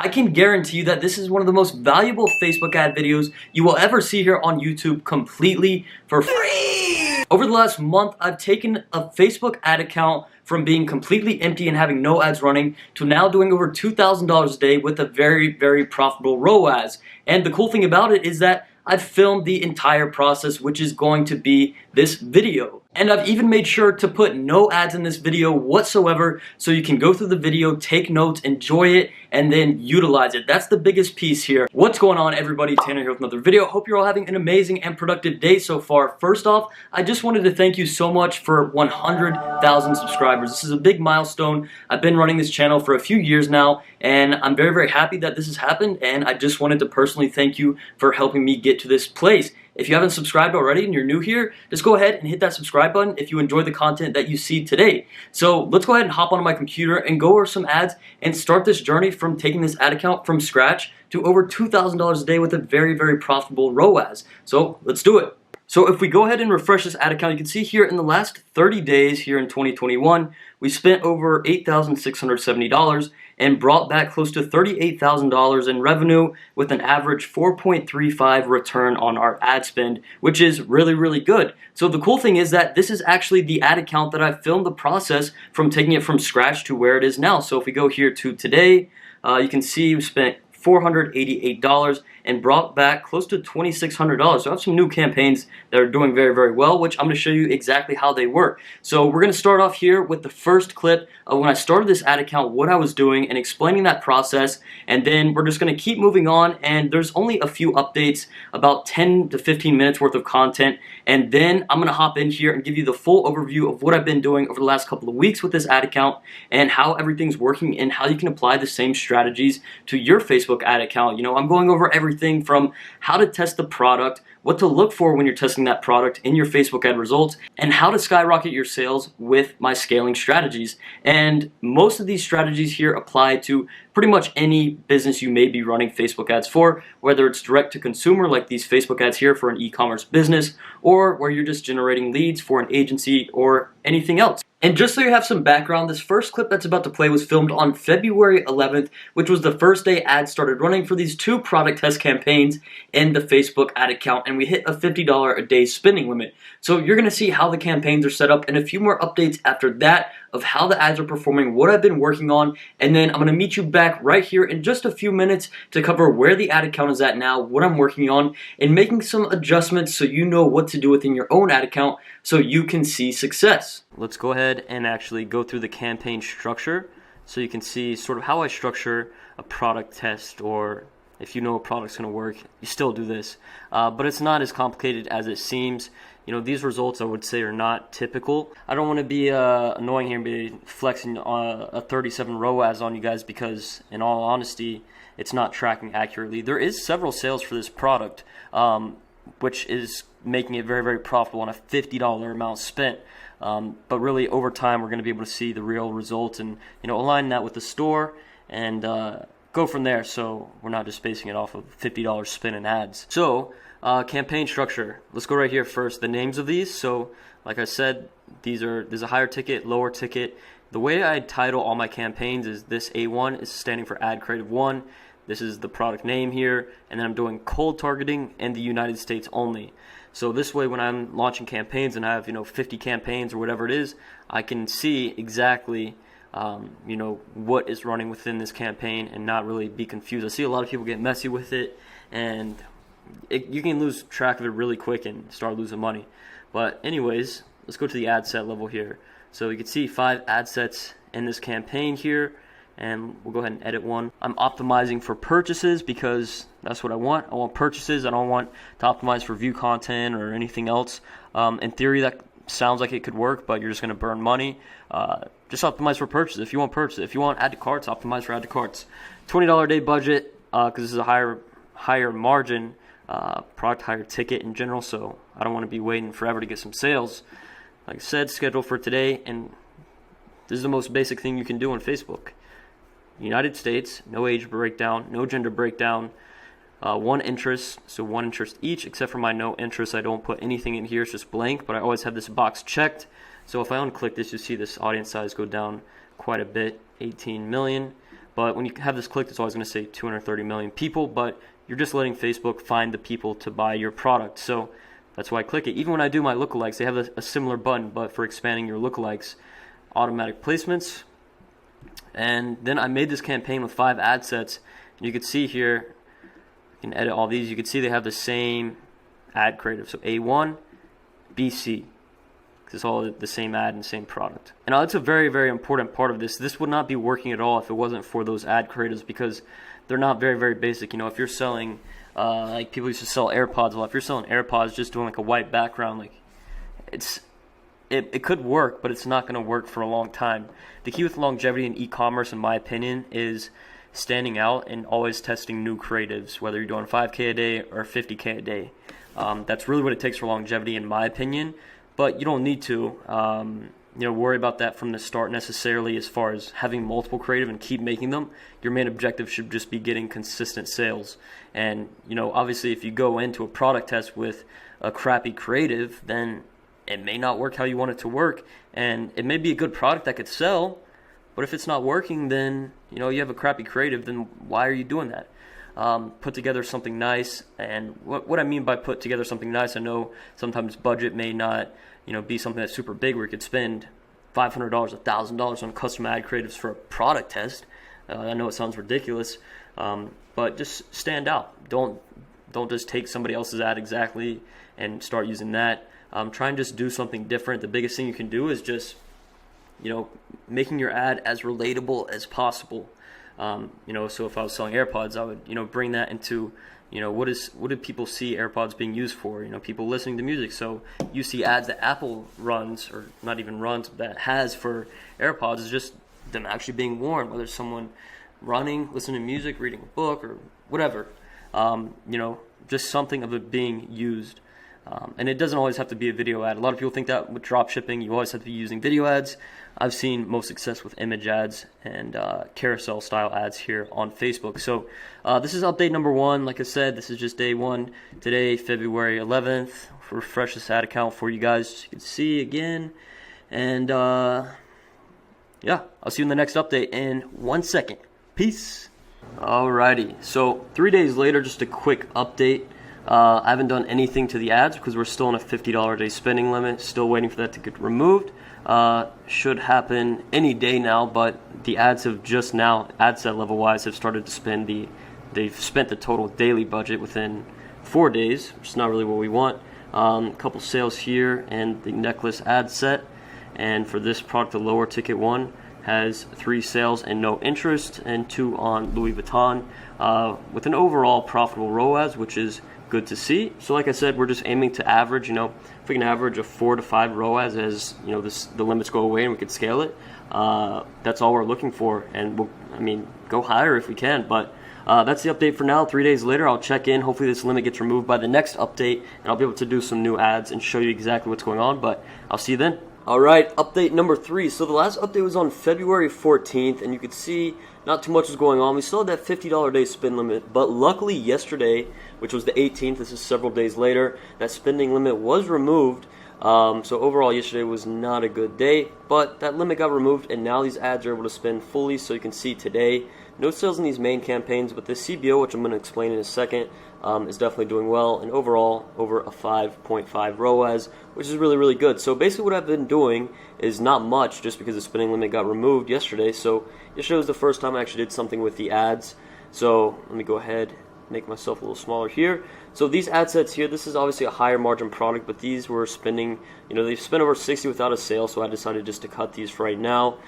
I can guarantee you that this is one of the most valuable Facebook ad videos you will ever see here on YouTube completely for free. Over the last month, I've taken a Facebook ad account from being completely empty and having no ads running to now doing over $2,000 a day with a very, very profitable ROAS. And the cool thing about it is that I've filmed the entire process, which is going to be this video. And I've even made sure to put no ads in this video whatsoever, so you can go through the video, take notes, enjoy it, and then utilize it. That's the biggest piece here. What's going on, everybody? Tanner here with another video. Hope you're all having an amazing and productive day so far. First off, I just wanted to thank you so much for 100,000 subscribers. This is a big milestone. I've been running this channel for a few years now, and I'm very, very happy that this has happened, and I just wanted to personally thank you for helping me get to this place. If you haven't subscribed already and you're new here, just go ahead and hit that subscribe button if you enjoy the content that you see today. So let's go ahead and hop onto my computer and go over some ads and start this journey from taking this ad account from scratch to over $2,000 a day with a very, very profitable ROAS. So let's do it. So if we go ahead and refresh this ad account, you can see here in the last 30 days here in 2021, we spent over $8,670 and brought back close to $38,000 in revenue with an average 4.35 return on our ad spend, which is really, really good. So the cool thing is that this is actually the ad account that I filmed the process from taking it from scratch to where it is now. So if we go here to today, you can see we spent $488 and brought back close to $2,600. So I have some new campaigns that are doing very, very well, which I'm going to show you exactly how they work. So we're going to start off here with the first clip of when I started this ad account, what I was doing, and explaining that process. And then we're just going to keep moving on, and there's only a few updates, about 10 to 15 minutes worth of content. And then I'm going to hop in here and give you the full overview of what I've been doing over the last couple of weeks with this ad account and how everything's working and how you can apply the same strategies to your Facebook ad account. You know, I'm going over everything from how to test the product, what to look for when you're testing that product in your Facebook ad results, and how to skyrocket your sales with my scaling strategies. And most of these strategies here apply to pretty much any business you may be running Facebook ads for, whether it's direct to consumer like these Facebook ads here for an e-commerce business, or where you're just generating leads for an agency or anything else. And just so you have some background, this first clip that's about to play was filmed on February 11th, which was the first day ads started running for these two product test campaigns in the Facebook ad account, and we hit a $50 a day spending limit. So you're going to see how the campaigns are set up and a few more updates after that of how the ads are performing, what I've been working on, and then I'm going to meet you back right here in just a few minutes to cover where the ad account is at now, what I'm working on, and making some adjustments so you know what to do within your own ad account so you can see success. Let's go ahead and actually go through the campaign structure so you can see sort of how I structure a product test, or if you know a product's going to work, you still do this. But it's not as complicated as it seems. You know, these results I would say are not typical. I don't want to be annoying here and be flexing a 37 ROAS on you guys because, in all honesty, it's not tracking accurately. There is several sales for this product, which is making it very, very profitable on a $50 amount spent. But really, over time, we're going to be able to see the real results and, you know, align that with the store and go from there, so we're not just basing it off of $50 spent in ads. So, campaign structure. Let's go right here first. The names of these. So, like I said, there's a higher ticket, lower ticket. The way I title all my campaigns is this A1 is standing for Ad Creative 1. This is the product name here, and then I'm doing cold targeting in the United States only. So this way, when I'm launching campaigns and I have 50 campaigns or whatever it is, I can see exactly what is running within this campaign and not really be confused. I see a lot of people get messy with it, and you can lose track of it really quick and start losing money. But anyways, let's go to the ad set level here. So you can see 5 ad sets in this campaign here, and we'll go ahead and edit one. I'm optimizing for purchases because that's what I want. I want purchases. I don't want to optimize for view content or anything else. In theory, that sounds like it could work, but you're just going to burn money. Just optimize for purchases if you want purchases. If you want add to carts, optimize for add to carts. $20 a day budget because this is a higher margin product, higher ticket in general, so I don't want to be waiting forever to get some sales. Like I said, schedule for today, and this is the most basic thing you can do on Facebook. United States, no age breakdown, no gender breakdown, one interest, so one interest each, except for my no interest. I don't put anything in here, it's just blank, but I always have this box checked. So if I unclick this, you see this audience size go down quite a bit, 18 million. But when you have this clicked, it's always going to say 230 million people, but you're just letting Facebook find the people to buy your product. So that's why I click it. Even when I do my lookalikes, they have a similar button, but for expanding your lookalikes, automatic placements. And then I made this campaign with 5 ad sets. And you can see here, you can edit all these. You can see they have the same ad creative. So A1, BC. It's all the same ad and same product. And that's a very, very important part of this. This would not be working at all if it wasn't for those ad creatives, because they're not very, very basic. You know, if you're selling, like people used to sell AirPods. Well, if you're selling AirPods just doing like a white background, like it could work, but it's not going to work for a long time. The key with longevity in e-commerce, in my opinion, is standing out and always testing new creatives, whether you're doing 5K a day or 50K a day. That's really what it takes for longevity, in my opinion. But you don't need to worry about that from the start necessarily, as far as having multiple creative and keep making them. Your main objective should just be getting consistent sales. And obviously if you go into a product test with a crappy creative, then it may not work how you want it to work, and it may be a good product that could sell, but if it's not working, then you have a crappy creative, then why are you doing that? Put together something nice. And what I mean by put together something nice, I know sometimes budget may not be something that's super big where you could spend $500, $1,000 on custom ad creatives for a product test. I know it sounds ridiculous, but just stand out. Don't just take somebody else's ad exactly and start using that. Try and just do something different. The biggest thing you can do is just making your ad as relatable as possible. So if I was selling AirPods, I would bring that into what do people see AirPods being used for? People listening to music. So you see ads that Apple runs, or not even runs, that has for AirPods, is just them actually being worn, whether it's someone running, listening to music, reading a book, or whatever. Just something of it being used. And it doesn't always have to be a video ad. A lot of people think that with drop shipping, you always have to be using video ads. I've seen most success with image ads and carousel style ads here on Facebook. So this is update number 1. Like I said, this is just day 1 today, February 11th. Refresh this ad account for you guys so you can see again. And yeah, I'll see you in the next update in 1 second. Peace. Alrighty, so 3 days later, just a quick update. I haven't done anything to the ads because we're still on a $50 a day spending limit. Still waiting for that to get removed. Should happen any day now, but the ads have just now, ad set level wise, have started to spend they've spent the total daily budget within 4 days, which is not really what we want. A couple sales here and the necklace ad set. And for this product, the lower ticket one has 3 sales and no interest, and 2 on Louis Vuitton, with an overall profitable ROAS, which is good to see. So like I said, we're just aiming to average, if we can average a 4 to 5 ROAS as the limits go away and we could scale it, that's all we're looking for. And we'll go higher if we can, but that's the update for now. 3 days later, I'll check in. Hopefully this limit gets removed by the next update, and I'll be able to do some new ads and show you exactly what's going on, but I'll see you then. Alright, update number 3. So the last update was on February 14th, and you could see not too much was going on. We still had that $50 day spend limit, but luckily yesterday, which was the 18th, this is several days later, that spending limit was removed. So overall yesterday was not a good day, but that limit got removed, and now these ads are able to spend fully. So you can see today, no sales in these main campaigns, but the CBO, which I'm going to explain in a second, is definitely doing well, and overall over a 5.5 ROAS, which is really, really good. So basically what I've been doing is not much, just because the spending limit got removed yesterday. So yesterday was the first time I actually did something with the ads. So let me go ahead, make myself a little smaller here. So these ad sets here, this is obviously a higher margin product, but these were spending, they've spent over 60 without a sale, so I decided just to cut these for right now.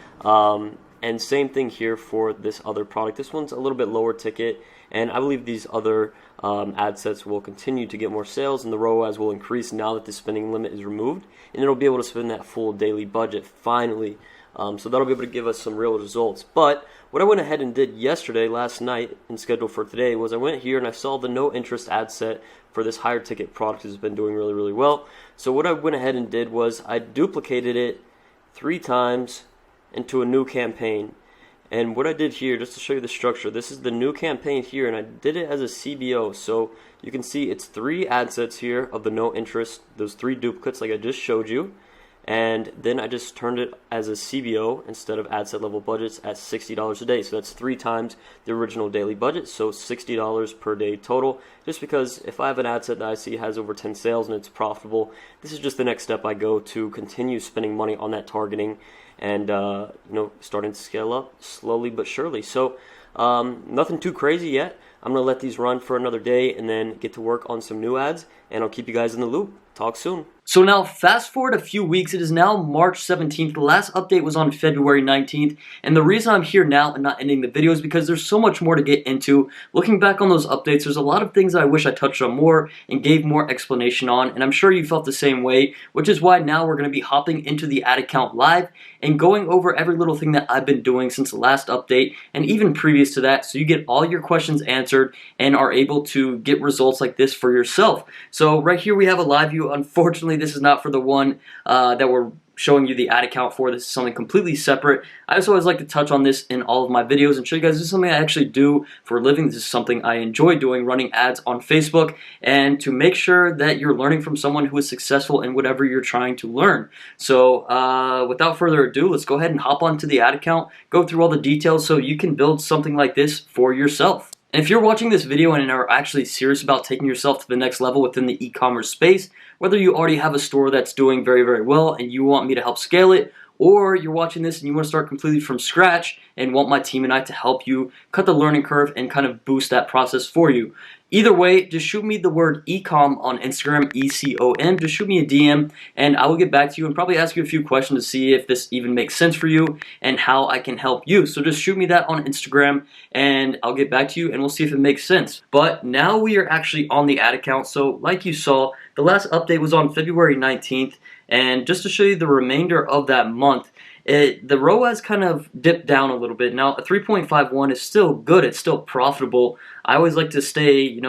And same thing here for this other product. This one's a little bit lower ticket, and I believe these other ad sets will continue to get more sales, and the ROAS will increase now that the spending limit is removed, and it'll be able to spend that full daily budget finally. So that'll be able to give us some real results. But what I went ahead and did yesterday, last night, and scheduled for today, was I went here and I saw the no interest ad set for this higher ticket product has been doing really, really well. So what I went ahead and did was I duplicated it 3 times into a new campaign. And what I did here, just to show you the structure, this is the new campaign here, and I did it as a CBO. So you can see it's 3 ad sets here of the no interest, those 3 duplicates like I just showed you. and then I just turned it as a CBO instead of ad set level budgets at $60 a day. So that's 3 times the original daily budget, so $60 per day total. Just because if I have an ad set that I see has over 10 sales and it's profitable, this is just the next step I go to continue spending money on that targeting and starting to scale up slowly but surely. So nothing too crazy yet. I'm going to let these run for another day and then get to work on some new ads, and I'll keep you guys in the loop. Talk soon. So now fast forward a few weeks, it is now March 17th, the last update was on February 19th, and the reason I'm here now and not ending the video is because there's so much more to get into. Looking back on those updates, there's a lot of things that I wish I touched on more and gave more explanation on, and I'm sure you felt the same way, which is why now we're going to be hopping into the ad account live and going over every little thing that I've been doing since the last update and even previous to that, so you get all your questions answered and are able to get results like this for yourself. So right here we have a live view. Unfortunately, this is not for the one that we're showing you the ad account for. This is something completely separate. I just always like to touch on this in all of my videos and show you guys this is something I actually do for a living. This is something I enjoy doing, running ads on Facebook, and to make sure that you're learning from someone who is successful in whatever you're trying to learn. So without further ado, let's go ahead and hop onto the ad account, go through all the details so you can build something like this for yourself. And if you're watching this video and are actually serious about taking yourself to the next level within the e-commerce space, whether you already have a store that's doing very, very well and you want me to help scale it, or you're watching this and you want to start completely from scratch and want my team and I to help you cut the learning curve and kind of boost that process for you. Either way, just shoot me the word ecom on Instagram, ECOM. Just shoot me a DM and I will get back to you and probably ask you a few questions to see if this even makes sense for you and how I can help you. So just shoot me that on Instagram and I'll get back to you and we'll see if it makes sense. But now we are actually on the ad account. So like you saw, the last update was on February 19th. And just to show you the remainder of that month, the ROAS kind of dipped down a little bit. Now, a 3.51 is still good. It's still profitable. I always like to stay,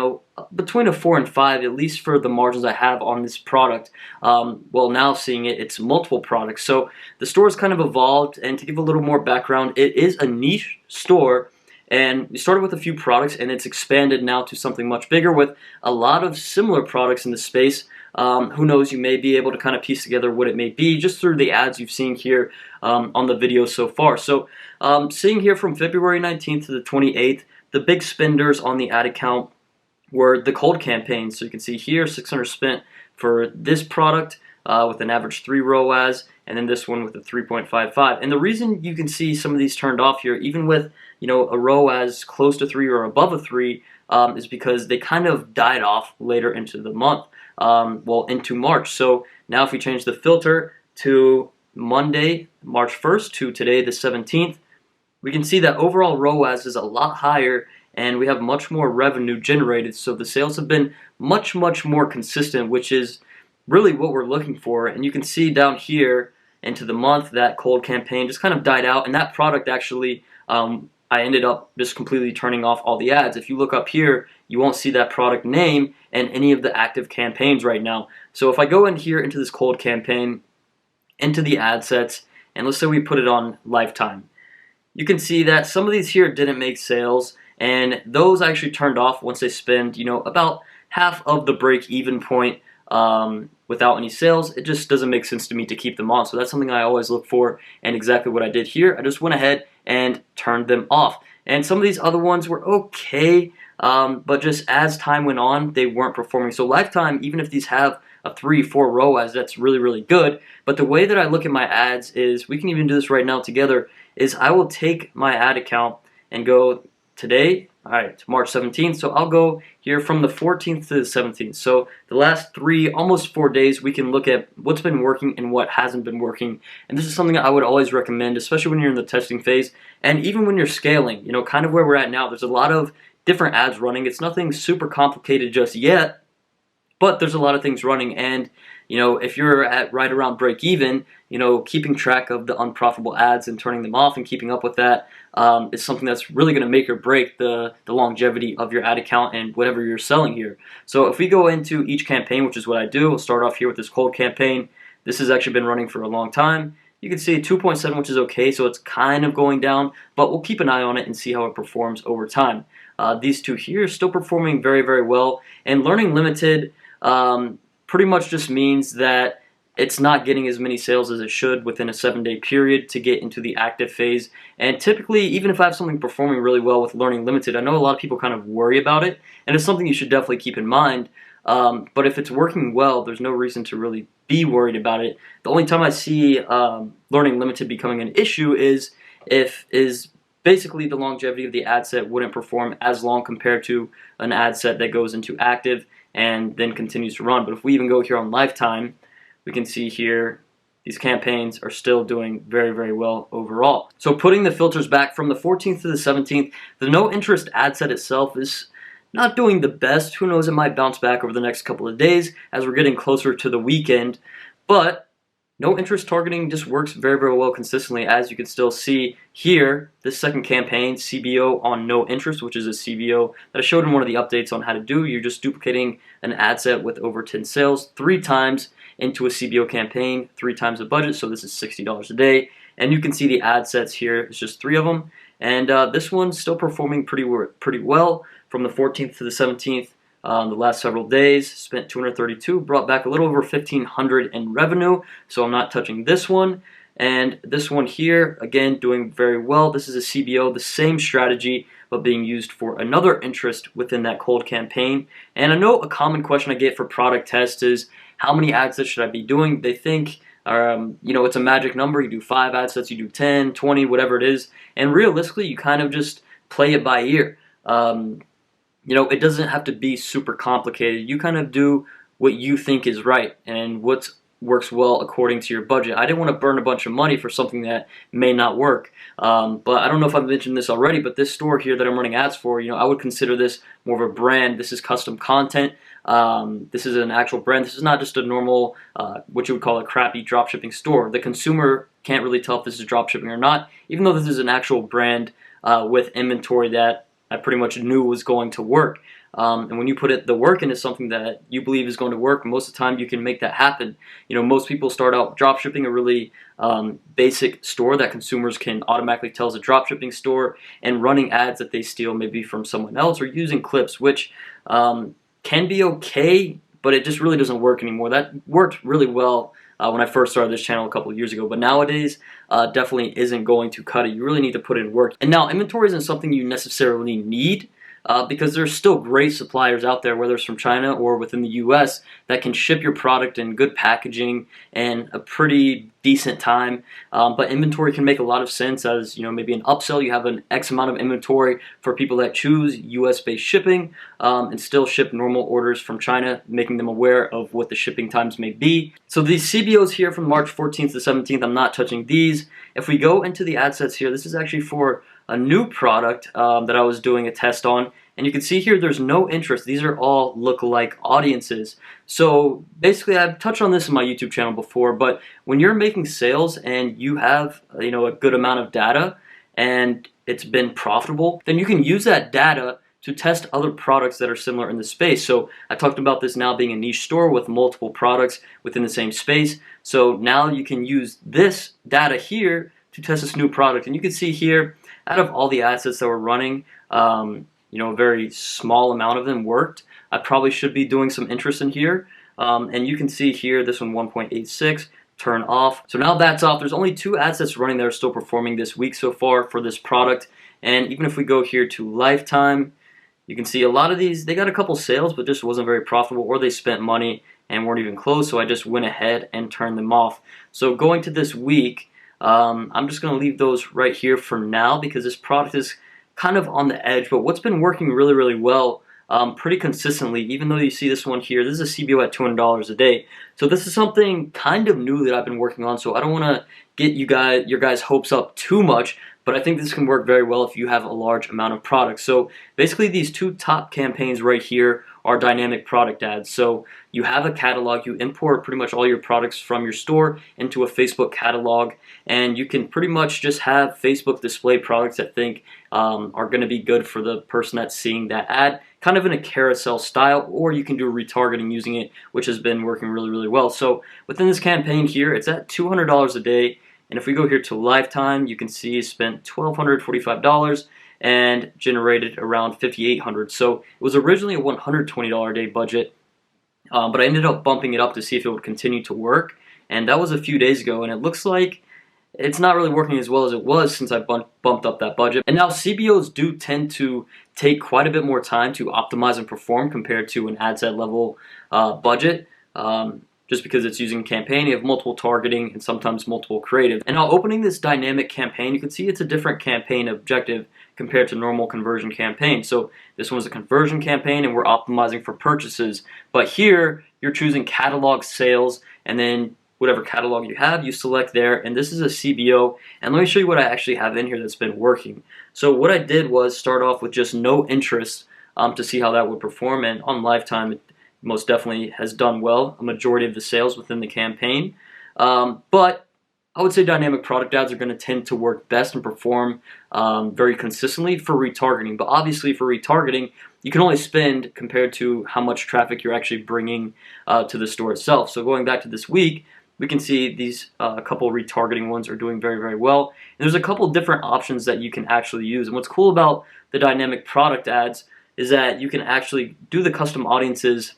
between a 4 and 5, at least for the margins I have on this product. Well, now seeing it, it's multiple products. So the store's kind of evolved. And to give a little more background, it is a niche store. And we started with a few products, and it's expanded now to something much bigger with a lot of similar products in the space. Who knows, you may be able to kind of piece together what it may be just through the ads you've seen here on the video so far. So seeing here from February 19th to the 28th, the big spenders on the ad account were the cold campaigns. So you can see here, 600 spent for this product with an average 3 ROAS, and then this one with a 3.55. And the reason you can see some of these turned off here, even with a ROAS close to 3 or above a 3, is because they kind of died off later into the month. Into March. So now if we change the filter to Monday, March 1st to today, the 17th, we can see that overall ROAS is a lot higher and we have much more revenue generated. So the sales have been much, much more consistent, which is really what we're looking for. And you can see down here into the month that cold campaign just kind of died out, and that product actually I ended up just completely turning off all the ads. If you look up here, you won't see that product name and any of the active campaigns right now. So if I go in here into this cold campaign, into the ad sets, and let's say we put it on lifetime, you can see that some of these here didn't make sales, and those I actually turned off once they spend, about half of the break-even point without any sales. It just doesn't make sense to me to keep them on. So that's something I always look for, and exactly what I did here. I just went ahead and turned them off. And some of these other ones were okay, but just as time went on, they weren't performing. So lifetime, even if these have a 3, 4 ROAS, that's really, really good. But the way that I look at my ads is, we can even do this right now together, is I will take my ad account and go today, alright, it's March 17th, so I'll go here from the 14th to the 17th. So the last 3, almost 4 days, we can look at what's been working and what hasn't been working. And this is something I would always recommend, especially when you're in the testing phase, and even when you're scaling, kind of where we're at now. There's a lot of different ads running. It's nothing super complicated just yet, but there's a lot of things running, and if you're at right around break even, keeping track of the unprofitable ads and turning them off and keeping up with that is something that's really going to make or break the longevity of your ad account and whatever you're selling here. So if we go into each campaign, which is what I do, we'll start off here with this cold campaign. This has actually been running for a long time. You can see 2.7, which is okay, so it's kind of going down, but we'll keep an eye on it and see how it performs over time. These two here are still performing very, very well, and Learning Limited pretty much just means that it's not getting as many sales as it should within a 7-day period to get into the active phase. And typically, even if I have something performing really well with Learning Limited, I know a lot of people kind of worry about it, and it's something you should definitely keep in mind. But if it's working well, there's no reason to really be worried about it. The only time I see Learning Limited becoming an issue is basically the longevity of the ad set wouldn't perform as long compared to an ad set that goes into active and then continues to run. But if we even go here on lifetime, we can see here these campaigns are still doing very, very well overall. So putting the filters back from the 14th to the 17th, the no interest ad set itself is not doing the best. Who knows, it might bounce back over the next couple of days as we're getting closer to the weekend. But no interest targeting just works very, very well consistently, as you can still see here. This second campaign, CBO on no interest, which is a CBO that I showed in one of the updates on how to do. You're just duplicating an ad set with over 10 sales 3 times into a CBO campaign, 3 times the budget, so this is $60 a day. And you can see the ad sets here, it's just 3 of them. And this one's still performing pretty well from the 14th to the 17th. The last several days, spent $232, brought back a little over $1,500 in revenue, so I'm not touching this one. And this one here, again, doing very well. This is a CBO, the same strategy, but being used for another interest within that cold campaign. And I know a common question I get for product tests is, how many ad sets should I be doing? They think, it's a magic number. You do 5 ad sets, you do 10, 20, whatever it is. And realistically, you kind of just play it by ear. It doesn't have to be super complicated. You kind of do what you think is right and what works well according to your budget. I didn't want to burn a bunch of money for something that may not work. But I don't know if I've mentioned this already, but this store here that I'm running ads for, I would consider this more of a brand. This is custom content. This is an actual brand. This is not just a normal, what you would call a crappy dropshipping store. The consumer can't really tell if this is dropshipping or not, even though this is an actual brand with inventory that I pretty much knew was going to work. And when you put the work into something that you believe is going to work, most of the time you can make that happen. Most people start out dropshipping a really basic store that consumers can automatically tell is a dropshipping store, and running ads that they steal maybe from someone else, or using clips, which can be okay, but it just really doesn't work anymore. That worked really well when I first started this channel a couple of years ago, but nowadays definitely isn't going to cut it. You really need to put in work. And now inventory isn't something you necessarily need, because there's still great suppliers out there, whether it's from China or within the US, that can ship your product in good packaging and a pretty decent time. But inventory can make a lot of sense as, maybe an upsell. You have an X amount of inventory for people that choose US-based shipping and still ship normal orders from China, making them aware of what the shipping times may be. So these CBOs here from March 14th to 17th, I'm not touching these. If we go into the ad sets here, this is actually for a new product that I was doing a test on, and you can see here there's no interest. These are all lookalike audiences. So basically, I've touched on this in my YouTube channel before, but when you're making sales and you have a good amount of data and it's been profitable, then you can use that data to test other products that are similar in the space. So I talked about this now being a niche store with multiple products within the same space. So now you can use this data here to test this new product, and you can see here, out of all the assets that were running, a very small amount of them worked. I probably should be doing some interest in here. And you can see here, this one 1.86, turn off. So now that's off. There's only 2 assets running that are still performing this week so far for this product. And even if we go here to lifetime, you can see a lot of these, they got a couple sales, but just wasn't very profitable, or they spent money and weren't even close. So I just went ahead and turned them off. So going to this week, I'm just going to leave those right here for now, because this product is kind of on the edge. But what's been working really, really well pretty consistently, even though you see this one here, this is a CBO at $200 a day. So this is something kind of new that I've been working on, so I don't want to get your guys' hopes up too much, but I think this can work very well if you have a large amount of products. So basically these 2 top campaigns right here are dynamic product ads. So you have a catalog, you import pretty much all your products from your store into a Facebook catalog, and you can pretty much just have Facebook display products that are going to be good for the person that's seeing that ad, kind of in a carousel style, or you can do retargeting using it, which has been working really, really well. So within this campaign here, it's at $200 a day, and if we go here to lifetime, you can see it spent $1,245 and generated around $5,800. So it was originally a $120 a day budget, but I ended up bumping it up to see if it would continue to work. and that was a few days ago, and it looks like it's not really working as well as it was since I bumped up that budget. And now CBOs do tend to take quite a bit more time to optimize and perform compared to an ad set level budget. Just because it's using campaign, you have multiple targeting and sometimes multiple creative. And now opening this dynamic campaign, you can see it's a different campaign objective compared to normal conversion campaign. So this one's a conversion campaign and we're optimizing for purchases. But here, you're choosing catalog sales, and then whatever catalog you have, you select there, and this is a CBO. And let me show you what I actually have in here that's been working. So what I did was start off with just no interest to see how that would perform, and on lifetime it most definitely has done well, a majority of the sales within the campaign. But I would say dynamic product ads are going to tend to work best and perform very consistently for retargeting. But obviously for retargeting, you can only spend compared to how much traffic you're actually bringing to the store itself. So going back to this week, we can see these couple retargeting ones are doing very, very well. And there's a couple different options that you can actually use. And what's cool about the dynamic product ads is that you can actually do the custom audiences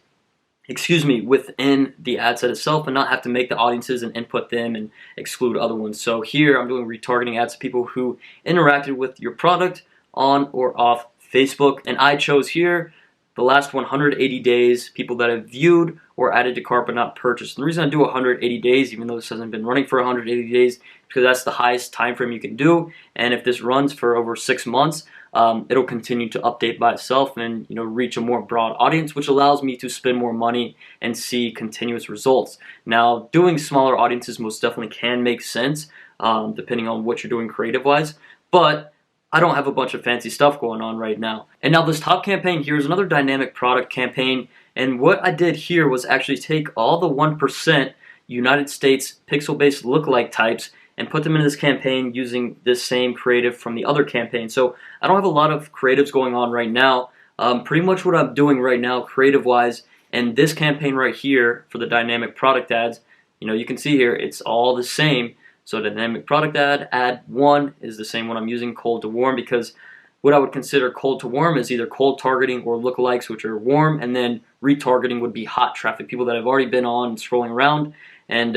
within the ad set itself and not have to make the audiences and input them and exclude other ones. So here I'm doing retargeting ads to people who interacted with your product on or off Facebook, and I chose here the last 180 days, people that have viewed or added to cart but not purchased. And the reason I do 180 days, even though this hasn't been running for 180 days, because that's the highest time frame you can do. And if this runs for over 6 months, it'll continue to update by itself and reach a more broad audience, which allows me to spend more money and see continuous results. Now, doing smaller audiences most definitely can make sense, depending on what you're doing creative-wise, but I don't have a bunch of fancy stuff going on right now. And now this top campaign here is another dynamic product campaign, and what I did here was actually take all the 1% United States pixel-based lookalike types and put them in this campaign using this same creative from the other campaign. So I don't have a lot of creatives going on right now. Pretty much what I'm doing right now creative-wise, and this campaign right here for the dynamic product ads, you can see here it's all the same. So dynamic product ad 1 is the same one I'm using, cold to warm, because what I would consider cold to warm is either cold targeting or lookalikes, which are warm, and then retargeting would be hot traffic, people that have already been on and scrolling around and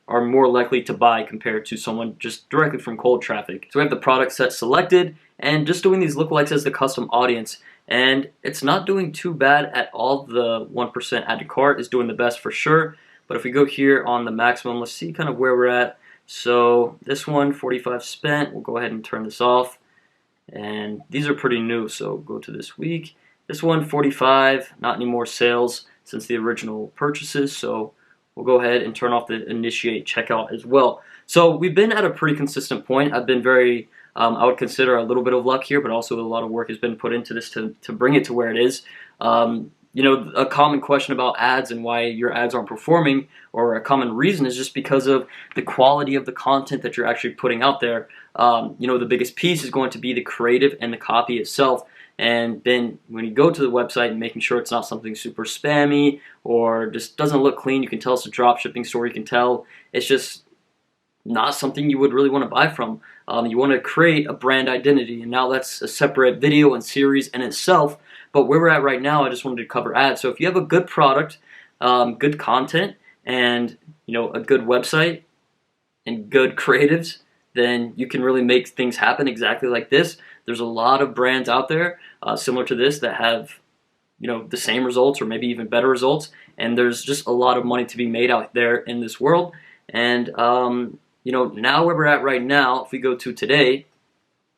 are more likely to buy compared to someone just directly from cold traffic. So we have the product set selected and just doing these lookalikes as the custom audience, and it's not doing too bad at all. The 1% add to cart is doing the best for sure. But if we go here on the maximum, let's see kind of where we're at. So this one, 45 spent. We'll go ahead and turn this off. And these are pretty new, so go to this week. This one, 45, not any more sales since the original purchases. So we'll go ahead and turn off the initiate checkout as well. So we've been at a pretty consistent point. I've been very, I would consider a little bit of luck here, but also a lot of work has been put into this to bring it to where it is. A common question about ads and why your ads aren't performing, or a common reason, is just because of the quality of the content that you're actually putting out there. The biggest piece is going to be the creative and the copy itself. And then when you go to the website and making sure it's not something super spammy or just doesn't look clean, you can tell it's a drop shipping store, you can tell it's just not something you would really want to buy from. You want to create a brand identity, and now that's a separate video and series in itself. But where we're at right now, I just wanted to cover ads. So if you have a good product, good content, and a good website and good creatives, then you can really make things happen exactly like this. There's a lot of brands out there similar to this that have the same results or maybe even better results, and there's just a lot of money to be made out there in this world. And now where we're at right now, if we go to today,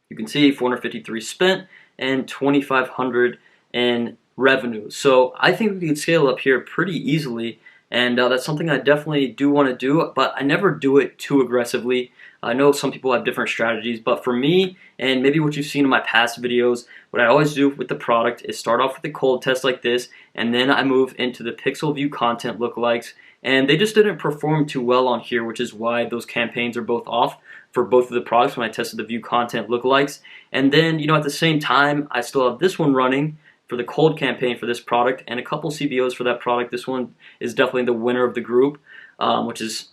you can see 453 spent and 2,500 in revenue. So I think we can scale up here pretty easily, and that's something I definitely do want to do, but I never do it too aggressively. I know some people have different strategies, but for me, and maybe what you've seen in my past videos, what I always do with the product is start off with a cold test like this, and then I move into the pixel view content lookalikes, and they just didn't perform too well on here, which is why those campaigns are both off for both of the products when I tested the view content lookalikes. And then, at the same time, I still have this one running for the cold campaign for this product and a couple CBOs for that product. This one is definitely the winner of the group, which has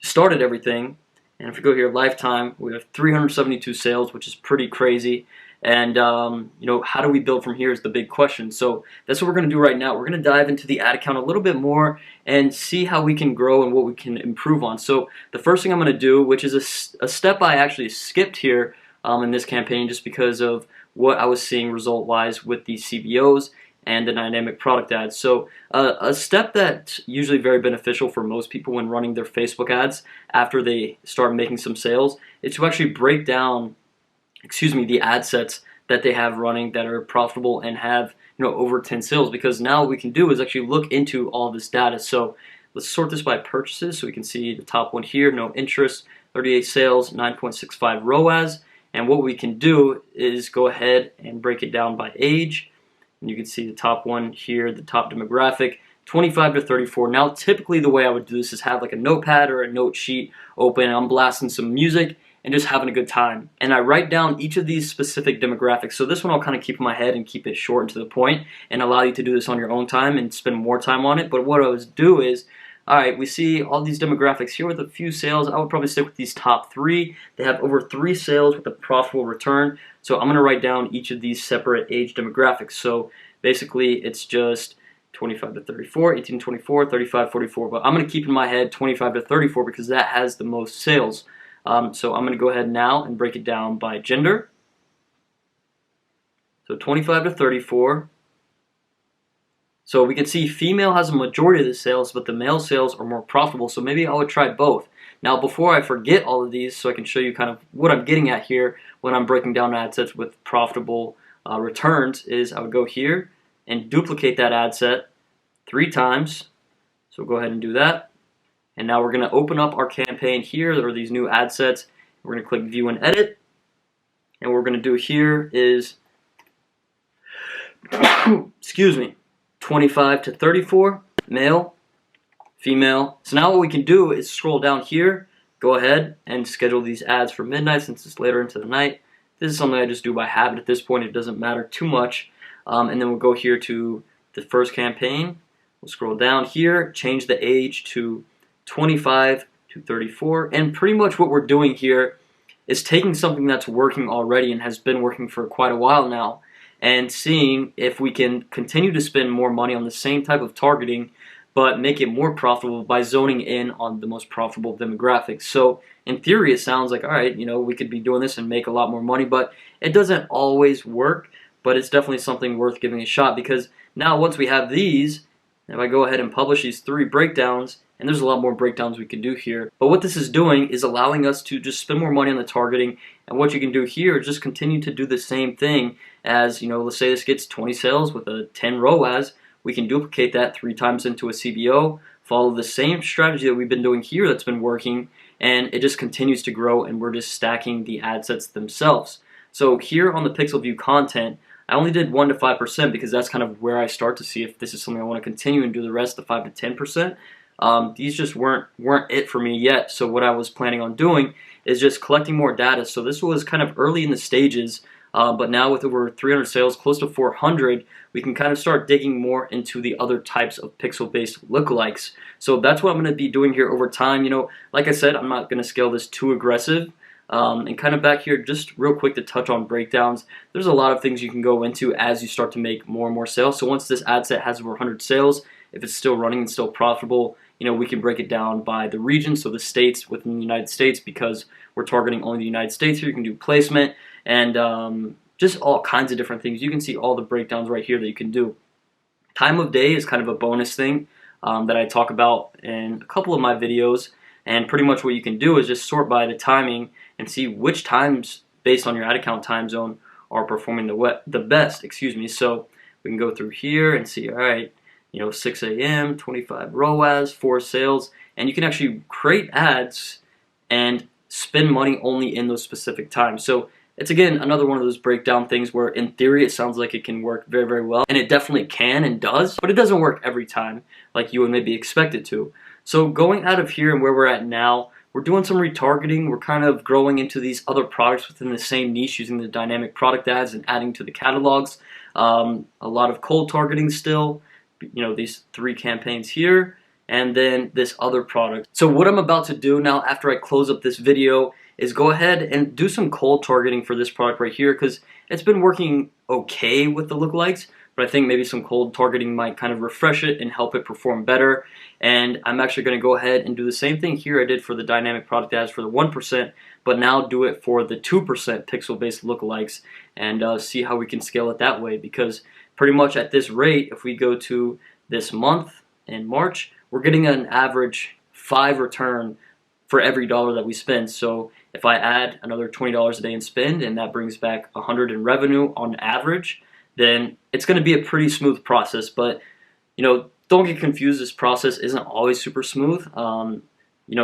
started everything. And if we go here, lifetime, we have 372 sales, which is pretty crazy. And you know, how do we build from here is the big question. So that's what we're going to do right now. We're going to dive into the ad account a little bit more and see how we can grow and what we can improve on. So the first thing I'm going to do, which is a step I actually skipped here in this campaign just because of what I was seeing result-wise with the CBOs and the dynamic product ads. So a step that's usually very beneficial for most people when running their Facebook ads after they start making some sales is to actually break down, the ad sets that they have running that are profitable and have, you know, over 10 sales, because now what we can do is actually look into all this data. So let's sort this by purchases so we can see the top one here, no interest, 38 sales, 9.65 ROAS. And what we can do is go ahead and break it down by age. And you can see the top one here, the top demographic, 25 to 34. Now, typically the way I would do this is have like a notepad or a note sheet open, and I'm blasting some music and just having a good time. And I write down each of these specific demographics. So this one I'll kind of keep in my head and keep it short and to the point and allow you to do this on your own time and spend more time on it. But what I always do is, all right, we see all these demographics here with a few sales. I would probably stick with these top 3. They have over 3 sales with a profitable return. So I'm going to write down each of these separate age demographics. So basically it's just 25 to 34, 18 to 24, 35 to 44. But I'm going to keep in my head 25 to 34 because that has the most sales. So I'm going to go ahead now and break it down by gender. So 25 to 34. So we can see female has a majority of the sales, but the male sales are more profitable. So maybe I would try both. Now, before I forget all of these, so I can show you kind of what I'm getting at here when I'm breaking down ad sets with profitable returns, is I would go here and duplicate that ad set 3 times. So go ahead and do that. And now we're going to open up our campaign here. There are these new ad sets. We're going to click View and Edit. And what we're going to do here is, 25 to 34, male, female. So now what we can do is scroll down here, go ahead and schedule these ads for midnight since it's later into the night. This is something I just do by habit at this point. It doesn't matter too much. And then we'll go here to the first campaign. We'll scroll down here, change the age to 25 to 34, and pretty much what we're doing here is taking something that's working already and has been working for quite a while now and seeing if we can continue to spend more money on the same type of targeting but make it more profitable by zoning in on the most profitable demographics. So in theory it sounds like, all right, you know, we could be doing this and make a lot more money, but it doesn't always work. But it's definitely something worth giving a shot, because now once we have these, if I go ahead and publish these 3 breakdowns, and there's a lot more breakdowns we can do here, but what this is doing is allowing us to just spend more money on the targeting. And what you can do here is just continue to do the same thing as, you know, let's say this gets 20 sales with a 10 ROAS, we can duplicate that 3 times into a CBO, follow the same strategy that we've been doing here that's been working, and it just continues to grow, and we're just stacking the ad sets themselves. So here on the Pixel View content, I only did 1 to 5% because that's kind of where I start to see if this is something I want to continue and do the rest, the 5 to 10%. These just weren't it for me yet. So what I was planning on doing is just collecting more data. So this was kind of early in the stages, but now with over 300 sales, close to 400, we can kind of start digging more into the other types of pixel-based lookalikes. So that's what I'm going to be doing here over time. You know, like I said, I'm not going to scale this too aggressive. And kind of back here, just real quick to touch on breakdowns, there's a lot of things you can go into as you start to make more and more sales. So once this ad set has over 100 sales, if it's still running and still profitable, you know, we can break it down by the region, so the states within the United States, because we're targeting only the United States here. You can do placement and just all kinds of different things. You can see all the breakdowns right here that you can do. Time of day is kind of a bonus thing that I talk about in a couple of my videos. And pretty much what you can do is just sort by the timing and see which times, based on your ad account time zone, are performing the best. So we can go through here and see, all right, you know, 6 a.m., 25 ROAS, 4 sales, and you can actually create ads and spend money only in those specific times. So it's, again, another one of those breakdown things where in theory it sounds like it can work very, very well, and it definitely can and does, but it doesn't work every time like you would maybe expect it to. So going out of here and where we're at now, we're doing some retargeting. We're kind of growing into these other products within the same niche using the dynamic product ads and adding to the catalogs. A lot of cold targeting still, you know, these 3 campaigns here, and then this other product. So what I'm about to do now after I close up this video is go ahead and do some cold targeting for this product right here, because it's been working okay with the lookalikes, but I think maybe some cold targeting might kind of refresh it and help it perform better. And I'm actually going to go ahead and do the same thing here I did for the dynamic product ads for the 1%, but now do it for the 2% pixel-based lookalikes, and see how we can scale it that way. Because pretty much at this rate, if we go to this month in March, we're getting an average 5 return for every dollar that we spend. So if I add another $20 a day in spend, and that brings back 100 in revenue on average, then it's going to be a pretty smooth process. But don't get confused, this process isn't always super smooth.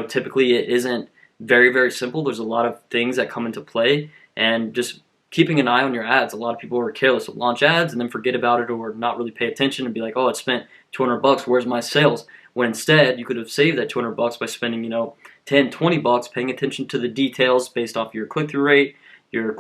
Typically it isn't very, very simple. There's a lot of things that come into play, and just keeping an eye on your ads. A lot of people are careless to launch ads and then forget about it, or not really pay attention and be like, oh, I spent $200, where's my sales? When instead you could have saved that $200 by spending, $10, $20, paying attention to the details based off your click-through rate, your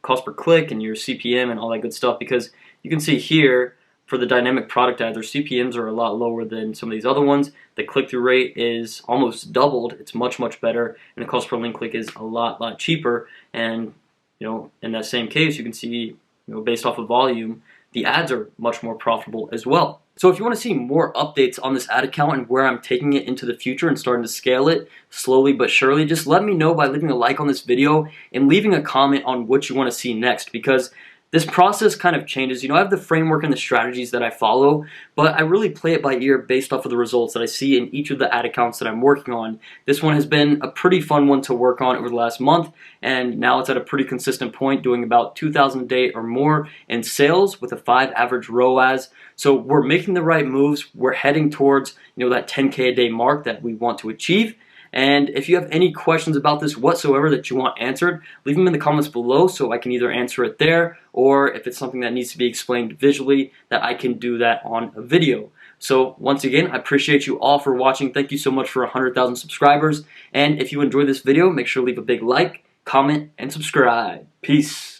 cost per click, and your CPM and all that good stuff. Because you can see here for the dynamic product ads, their CPMs are a lot lower than some of these other ones. The click-through rate is almost doubled. It's much, much better, and the cost per link click is a lot cheaper. And in that same case, you can see, based off of volume, the ads are much more profitable as well. So if you want to see more updates on this ad account and where I'm taking it into the future and starting to scale it slowly but surely, just let me know by leaving a like on this video and leaving a comment on what you want to see next, because this process kind of changes. I have the framework and the strategies that I follow, but I really play it by ear based off of the results that I see in each of the ad accounts that I'm working on. This one has been a pretty fun one to work on over the last month, and now it's at a pretty consistent point, doing about 2,000 a day or more in sales with a 5 average ROAS. So we're making the right moves. We're heading towards that 10K a day mark that we want to achieve. And if you have any questions about this whatsoever that you want answered, leave them in the comments below so I can either answer it there, or if it's something that needs to be explained visually, that I can do that on a video. So once again, I appreciate you all for watching. Thank you so much for 100,000 subscribers. And if you enjoyed this video, make sure to leave a big like, comment, and subscribe. Peace.